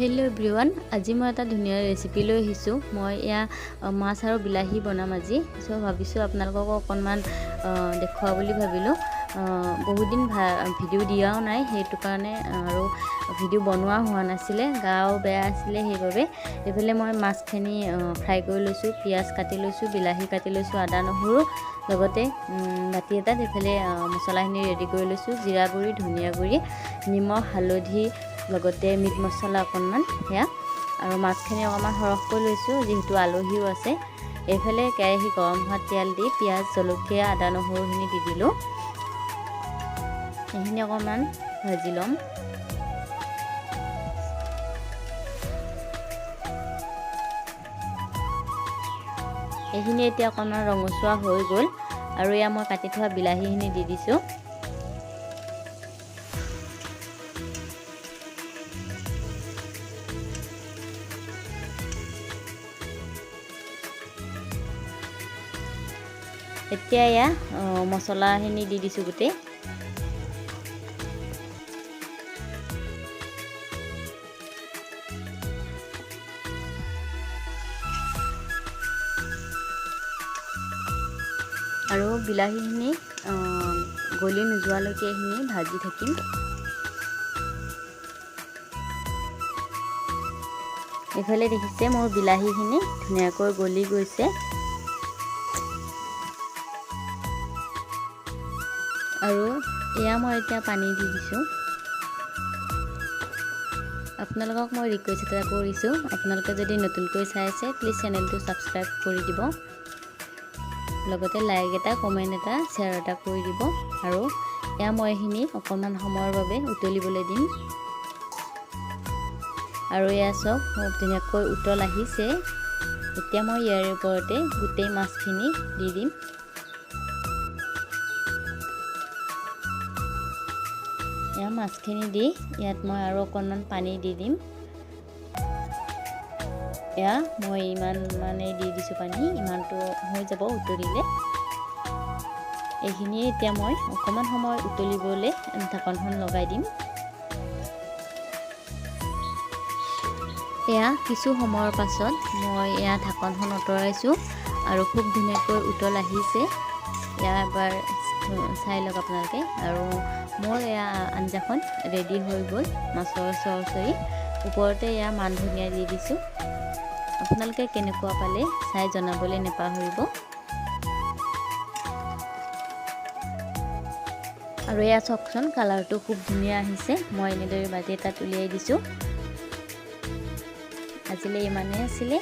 hello everyone আজি মই এটা ধুনীয়া ৰেচিপি লৈ আহিছো মই ইয়া মাছ আৰু বিলাহী বনাম আজি সো ভাবিছো আপোনালোকক অকনমান দেখুৱা বুলি ভাবিলো বহুত দিন ভিডিও দিয়াও নাই হেতু কাৰণে আৰু ভিডিও বনোৱা হোৱা নাছিলে গাও বেয়া আছিলে হেইভাবে এফালে মই মাছখিনি ফ্ৰাই কৰি লৈছো পিয়াজ কাটি লৈছো বিলাহী কাটি লৈছো আদা নহৰু লগতে বাটি এটাত এফালে মছলাখিনি ৰেডি কৰি লৈছো জিৰা গুৰি ধনিয়া গুৰি নিমখ হালধি লগতে মিট মছলা অকনমান হেয়া আৰু মাছখিনি অকমান হৰহকৈ লৈছো যেহেতু আলহিও আছে এফালে কেৰাহী গৰম হোৱা তেল দি পিয়াজ জলকীয়া আদা নহৰুখিনি দি দিলো এইখিনি অকমান ভাজি লম এইখিনি এতিয়া অকমান ৰঙচুৱা হৈ গল আৰু ইয়া মই কাটি থোৱা বিলাহীখিনি দি দিছো এতিয়া ইয়া মছলাখিনি দি দিছো গুটে আৰু বিলাহীখিনি গলি নোযোৱালৈকে এইখিনি ভাজি থাকিম এফালে দেখিছে মোৰ বিলাহীখিনি ধুনীয়াকৈ গলি গৈছে আৰু এয়া মই এতিয়া পানী দি দিছো আপোনালোকক মই ৰিকুৱেষ্ট এটা কৰিছো আপোনালোকে যদি নতুনকৈ চাই আছে প্লিজ চেনেলটো সাবস্ক্ৰাইব কৰি দিব লগতে লাইক এটা কমেন্ট এটা শেয়াৰ এটা কৰি দিব আৰু এয়া মই এইখিনি অকমান সময়ৰ বাবে উতলিবলৈ দিম আৰু এয়া সব ধুনীয়াকৈ উতল আহিছে এতিয়া মই ইয়াৰ ওপৰতে গুটেই মাছখিনি দি দিম या মাছখিনি দি ইয়াত মই আৰু অকনমান পানী দি দিম या মই ইমান মানে দি দিছো পানী ইমানটো হৈ যাব উতলিলে এইখিনি এতিয়া মই অকমান সময় উতলিবলৈ ঢাকনখন লগাই দিম या কিছু সময়ৰ পাছত মই ইয়া ঢাকনখন আঁতৰাইছো আৰু খুব ধুনীয়াকৈ উতল আহিছে ইয়া এবাৰ চাই লওক আপোনালোকে আৰু মোৰ ইয়া আঞ্জাখন ৰেডি হৈ গল মাছৰ চৰচৰি ওপৰতে ইয়া মান ধনিয়া দি দিছো আপোনালোকে কেনেকুৱা পালে চাই জনাবলৈ নেপাহৰিব আৰু ইয়া চকচন কালাৰটো খুব ধুনীয়া আহিছে মই এনেদৰে বাটি এটাত উলিয়াই দিছো আজিলৈ ইমানেই আছিলে